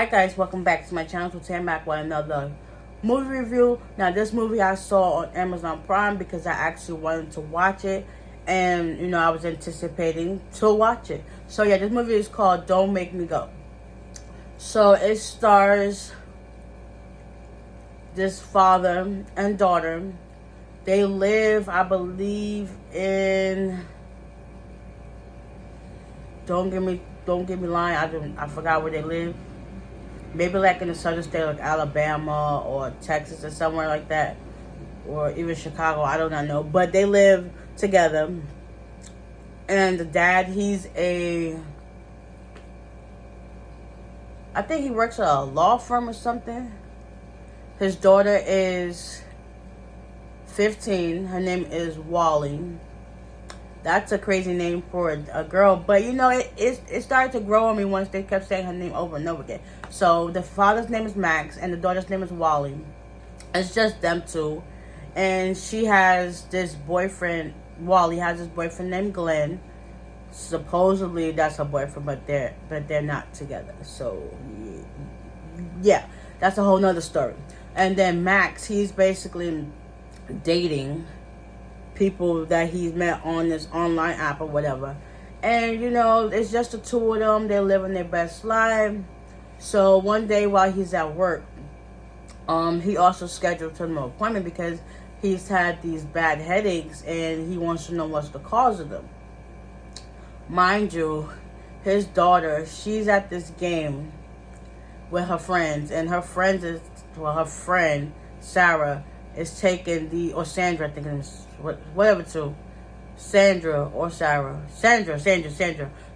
Hi guys, welcome back to my channel. Today I'm back with another movie review. Now this movie I saw on Amazon Prime because I actually wanted to watch it, and I was anticipating to watch it. So yeah, this movie is called Don't Make Me Go. So it stars this father and daughter. They live, I believe, in don't get me lying, I forgot where they live. Maybe like in the southern state like Alabama or Texas or somewhere like that. Or even Chicago, I do not know. But they live together. And the dad, I think he works at a law firm or something. His daughter is 15. Her name is Wally. That's a crazy name for a girl. But, it started to grow on me once they kept saying her name over and over again. So, the father's name is Max, and the daughter's name is Wally. It's just them two. And she has this boyfriend, Wally has this boyfriend named Glenn. Supposedly, that's her boyfriend, but they're not together. So, yeah, that's a whole nother story. And then Max, he's basically dating people that he's met on this online app or whatever. And, it's just the two of them. They're living their best life. So one day while he's at work, he also scheduled an appointment because he's had these bad headaches and he wants to know what's the cause of them. Mind you, his daughter, she's at this game with her friends, and her friend, Sarah, is taking or Sandra, I think it's whatever two. Sandra or Sarah. Sandra.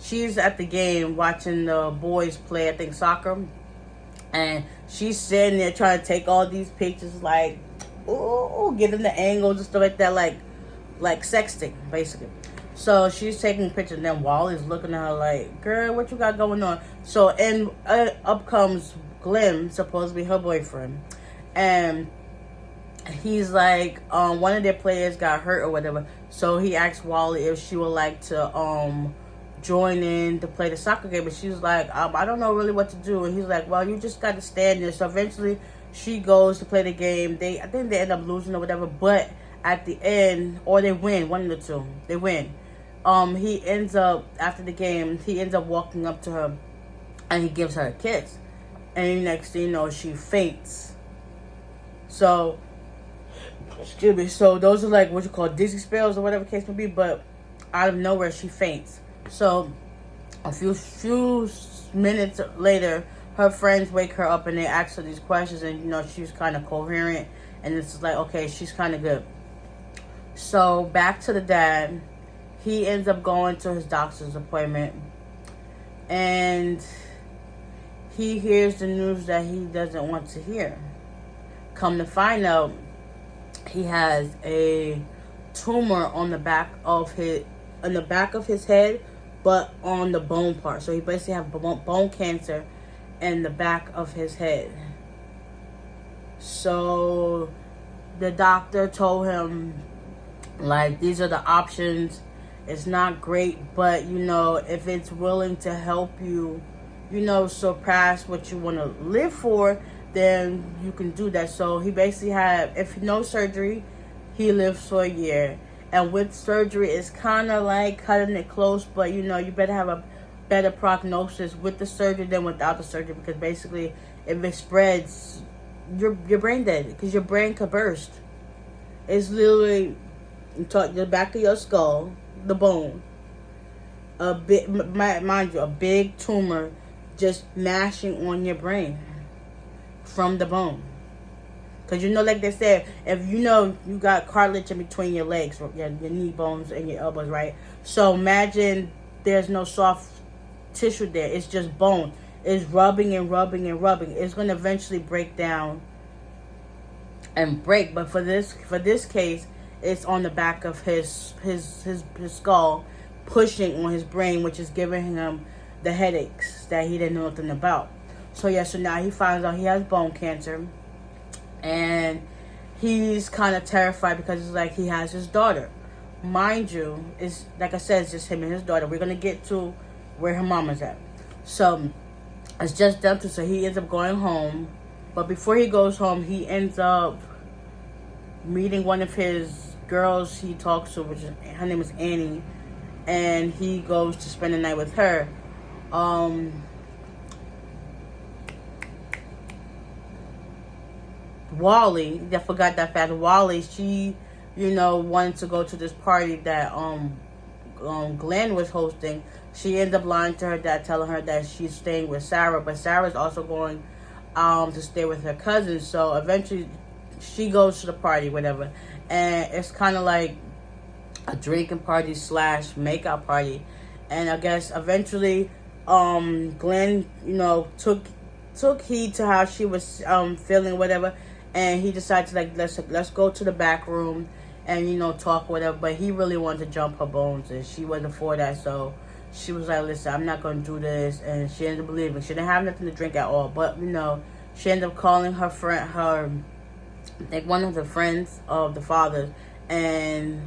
She's at the game watching the boys play, I think, soccer. And she's sitting there trying to take all these pictures, like, ooh, getting the angles and stuff like that, like sexting, basically. So she's taking pictures, and then Wally's looking at her like, girl, what you got going on? So, and up comes Glenn, supposedly her boyfriend. And he's like, one of their players got hurt or whatever. So he asked Wally if she would like to join in to play the soccer game. But she's like, I don't know really what to do. And he's like, well, you just got to stand there. So eventually she goes to play the game. I think they end up losing or whatever. But at the end, or they win, one of the two. They win. He ends up, after the game, he ends up walking up to her and he gives her a kiss. And next thing you know, she faints. So, excuse me. So those are like what you call dizzy spells or whatever case may be. But out of nowhere, she faints. So a few minutes later, her friends wake her up and they ask her these questions, and she's kind of coherent, and it's like, okay, she's kind of good. So back to the dad. He ends up going to his doctor's appointment, and he hears the news that he doesn't want to hear. Come to find out, he has a tumor on the back of his head, but on the bone part. So he basically has bone cancer in the back of his head. So the doctor told him, like, these are the options. It's not great, but if it's willing to help you, surpass what you want to live for, then you can do that. So he basically had, if no surgery, he lives for a year. And with surgery, it's kind of like cutting it close, but you better have a better prognosis with the surgery than without the surgery, because basically, if it spreads, you're brain dead, because your brain could burst. It's literally the back of your skull, the bone, mind you, a big tumor just mashing on your brain from the bone. Because like they said, if you got cartilage in between your legs, your knee bones and your elbows, right? So imagine there's no soft tissue there. It's just bone. It's rubbing and rubbing and rubbing. It's going to eventually break down and break. But for this case, it's on the back of his skull, pushing on his brain, which is giving him the headaches that he didn't know nothing about. So now he finds out he has bone cancer. And he's kind of terrified because it's like he has his daughter. Mind you, it's like I said, it's just him and his daughter. We're going to get to where her mama's at. So It's just them two, so he ends up going home. But before he goes home, he ends up meeting one of his girls he talks to, which is, her name is Annie, and he goes to spend the night with her. Wally, I forgot that fact. Wally, she, wanted to go to this party that Glenn was hosting. She ends up lying to her dad, telling her that she's staying with Sarah, but Sarah's also going to stay with her cousin. So eventually, she goes to the party, whatever, and it's kind of like a drinking party / makeout party. And I guess eventually, Glenn, took heed to how she was feeling, whatever, and he decided to, like, let's go to the back room and talk, whatever. But he really wanted to jump her bones, and she wasn't for that. So she was like, listen, I'm not going to do this. And she ended up leaving. She didn't have nothing to drink at all. But, she ended up calling her friend, like one of the friends of the father. And,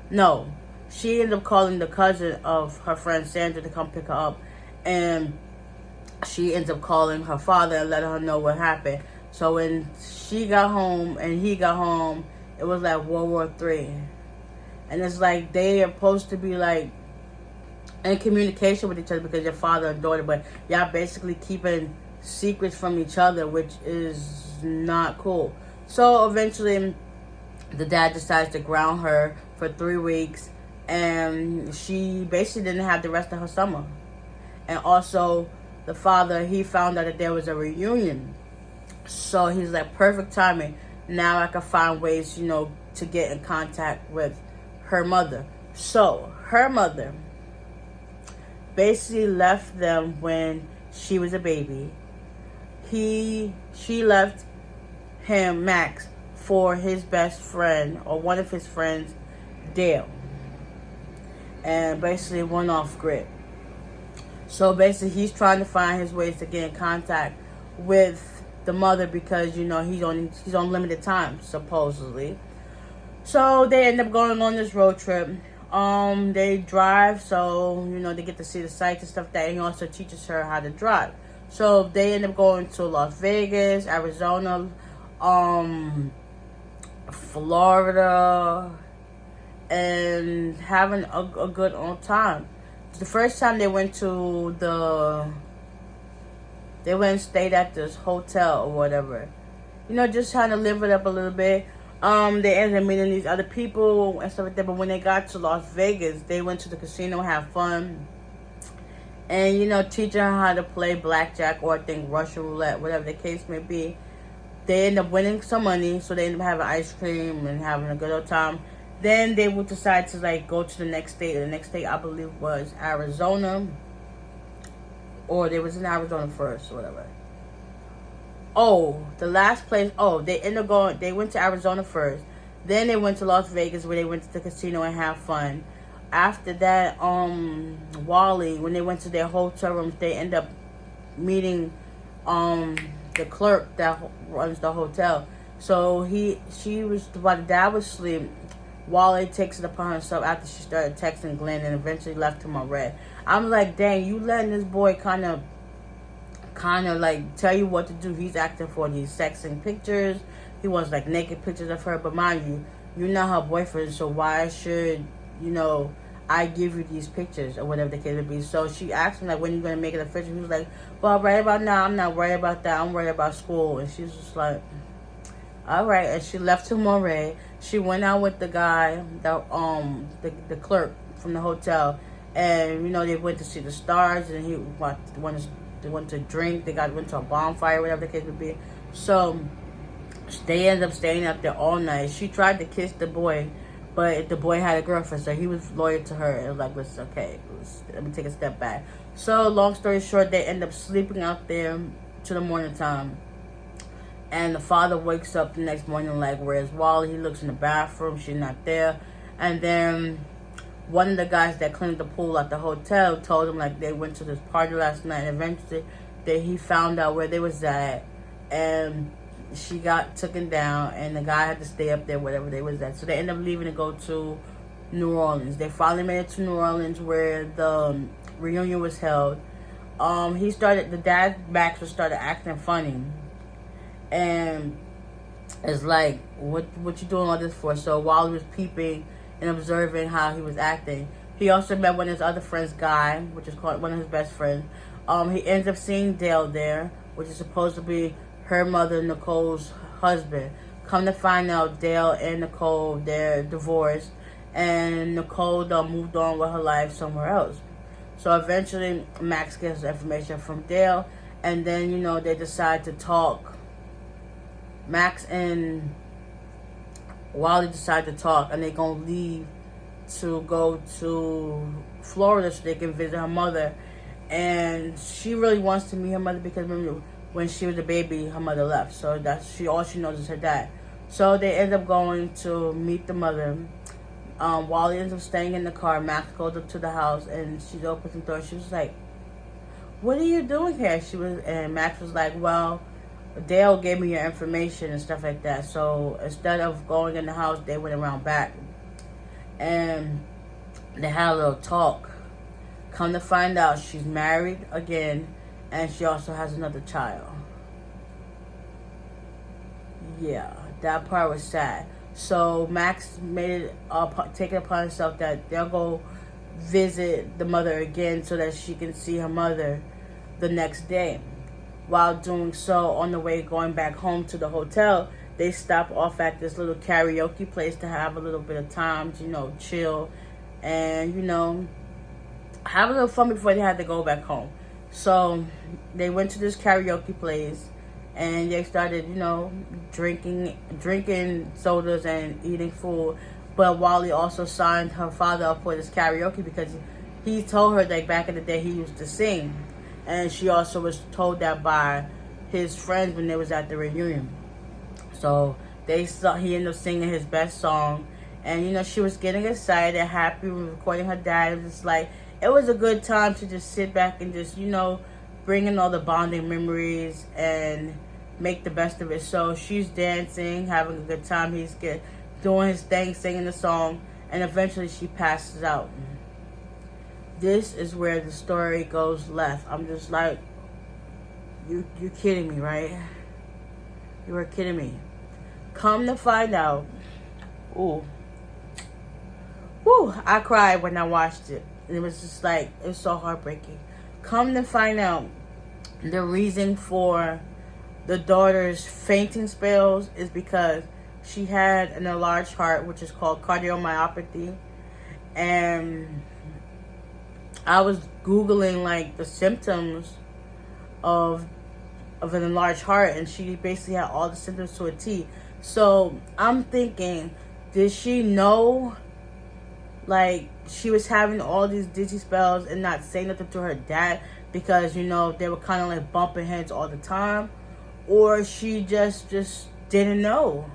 no, she ended up calling the cousin of her friend Sandra to come pick her up. And she ends up calling her father and letting her know what happened. So when she got home and he got home, it was like World War III. And it's like they are supposed to be like in communication with each other because you're father and daughter, but y'all basically keeping secrets from each other, which is not cool. So eventually the dad decides to ground her for 3 weeks, and she basically didn't have the rest of her summer. And also the father, he found out that there was a reunion. So he's like, perfect timing. Now I can find ways, to get in contact with her mother. So her mother basically left them when she was a baby. She left him, Max, for his best friend, or one of his friends, Dale. And basically went off grid. So basically he's trying to find his ways to get in contact with the mother because, he's on limited time, supposedly. So they end up going on this road trip. They drive, so, they get to see the sights and stuff like that. And he also teaches her how to drive. So they end up going to Las Vegas, Arizona, Florida, and having a good old time. The first time they went and stayed at this hotel or whatever. Just trying to live it up a little bit. They ended up meeting these other people and stuff like that. But when they got to Las Vegas, they went to the casino, have fun. And, teaching her how to play blackjack or I think Russian roulette, whatever the case may be. They end up winning some money, so they end up having ice cream and having a good old time. Then they would decide to, like, go to the next state. The next state, I believe, was Arizona. Or they was in Arizona first, or whatever. Oh, the last place. Oh, they ended up going. They went to Arizona first. Then they went to Las Vegas, where they went to the casino and have fun. After that, Wally, when they went to their hotel rooms, they end up meeting the clerk that runs the hotel. So while the dad was asleep, Wally takes it upon herself after she started texting Glenn and eventually left him on red. I'm like, dang, you letting this boy kind of like tell you what to do. He's acting for these sexing pictures. He wants like naked pictures of her. But mind you, you're not her boyfriend, so why should, I give you these pictures or whatever the case would be. So she asked him, like, when are you going to make it official? He was like, well, right about now, I'm not worried about that. I'm worried about school. And she's just like, all right. And she left him on red. She went out with the guy, the clerk from the hotel. And, they went to see the stars. And he went to drink. They went to a bonfire, whatever the case would be. So they ended up staying up there all night. She tried to kiss the boy, but the boy had a girlfriend, so he was loyal to her. It was like, listen, okay, let me take a step back. So long story short, they end up sleeping out there to the morning time. And the father wakes up the next morning like, where's Wally? He looks in the bathroom. She's not there. And then one of the guys that cleaned the pool at the hotel told him, like, they went to this party last night. And eventually, he found out where they was at. And she got taken down. And the guy had to stay up there, whatever they was at. So they ended up leaving to go to New Orleans. They finally made it to New Orleans where the reunion was held. The dad, Max, started acting funny. And it's like, what you doing all this for? So while he was peeping and observing how he was acting, he also met one of his other friends, Guy, which is called one of his best friends. He ends up seeing Dale there, which is supposed to be her mother, Nicole's husband. Come to find out, Dale and Nicole, they're divorced, and Nicole moved on with her life somewhere else. So eventually, Max gets information from Dale, and then, they decide to talk. Max and Wally decide to talk, and they're going to leave to go to Florida so they can visit her mother. And she really wants to meet her mother because remember, when she was a baby, her mother left. So all she knows is her dad. So they end up going to meet the mother. Wally ends up staying in the car. Max goes up to the house and she opens the door. She was like, "What are you doing here?" And Max was like, "Well, Dale gave me your information and stuff like that." So instead of going in the house, they went around back and they had a little talk. Come to find out, she's married again, and she also has another child. Yeah, that part was sad. So Max take it upon himself that they'll go visit the mother again so that she can see her mother the next day. While doing so, on the way going back home to the hotel, they stop off at this little karaoke place to have a little bit of time to, chill and, have a little fun before they had to go back home. So they went to this karaoke place and they started, drinking sodas and eating food. But Wally also signed her father up for this karaoke because he told her that back in the day he used to sing. And she also was told that by his friends when they was at the reunion. So he ended up singing his best song. And, she was getting excited, happy, recording her dad. It was like, it was a good time to just sit back and just, bring in all the bonding memories and make the best of it. So she's dancing, having a good time. He's doing his thing, singing the song. And eventually she passes out. This is where the story goes left. I'm just like, you're kidding me, right? You were kidding me. Come to find out, I cried when I watched it. It was just like, it was so heartbreaking. Come to find out, the reason for the daughter's fainting spells is because she had an enlarged heart, which is called cardiomyopathy. And I was Googling like the symptoms of an enlarged heart, and she basically had all the symptoms to a T. So I'm thinking, did she know like she was having all these dizzy spells and not saying nothing to her dad because they were kind of like bumping heads all the time? Or she just didn't know?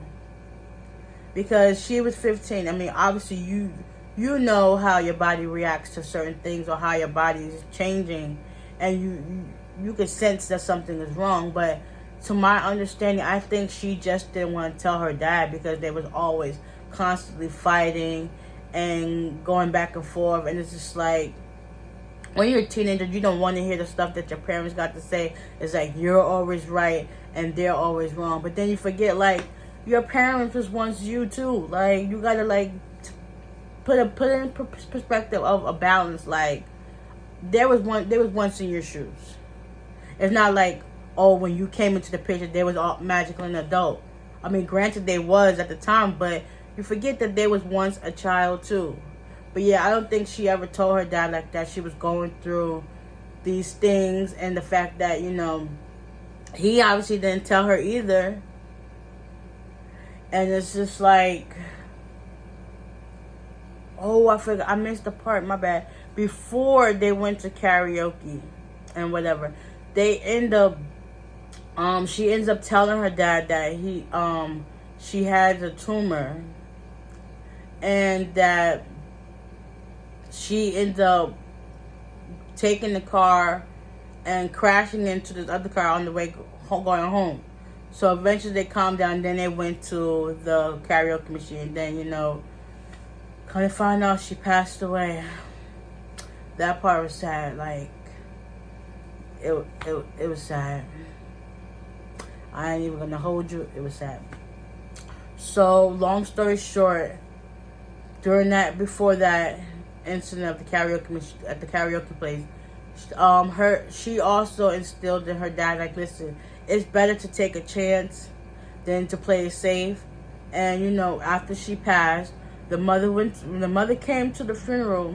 Because she was 15. I mean, obviously you know how your body reacts to certain things or how your body is changing, and you could sense that something is wrong. But to my understanding, I think she just didn't want to tell her dad because they was always constantly fighting and going back and forth. And it's just like, when you're a teenager, you don't want to hear the stuff that your parents got to say. It's like, you're always right and they're always wrong. But then you forget, like, your parents was once you too. Like, you gotta like put it in perspective of a balance. Like, there was once in your shoes. It's not like, oh, when you came into the picture, they was all magical and adult. I mean, granted, they was at the time, but you forget that they was once a child too. But yeah, I don't think she ever told her dad like that. She was going through these things, and the fact that, he obviously didn't tell her either. And it's just like, oh, I forgot, I missed the part, my bad. Before they went to karaoke and whatever, they end up, she ends up telling her dad that she has a tumor, and that she ends up taking the car and crashing into this other car on the way going home. So eventually they calmed down. Then they went to the karaoke machine. Then, come to find out she passed away. That part was sad. Like, it was sad. I ain't even gonna hold you. It was sad. So long story short, before that incident of the karaoke place, she also instilled in her dad, like, listen, it's better to take a chance than to play it safe. And you know, after she passed, the mother came to the funeral,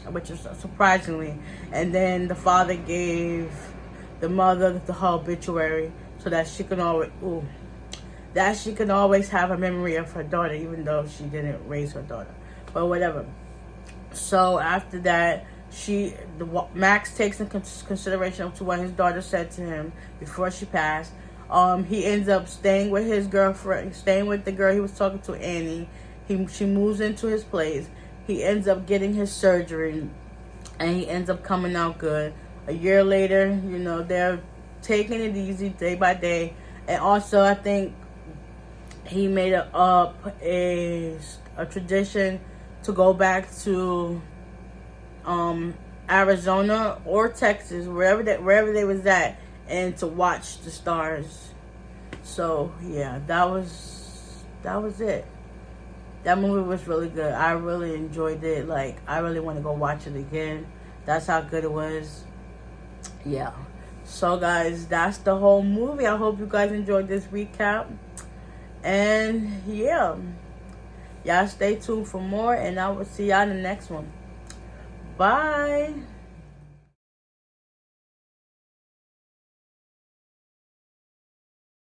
which is surprisingly, and then the father gave the mother her obituary so that she can always have a memory of her daughter, even though she didn't raise her daughter, but whatever. So after that, Max takes in consideration to what his daughter said to him before she passed. He ends up staying with his girlfriend, staying with the girl he was talking to, Annie. She moves into his place. He ends up getting his surgery, and he ends up coming out good. A year later, you know, they're taking it easy day by day. And also, I think he made up a tradition to go back to Arizona or Texas, wherever they was at, and to watch the stars. So yeah, that was it. That movie was really good. I really enjoyed it. Like, I really want to go watch it again. That's how good it was. Yeah. So guys, that's the whole movie. I hope you guys enjoyed this recap. And yeah, y'all stay tuned for more, and I will see y'all in the next one. Bye.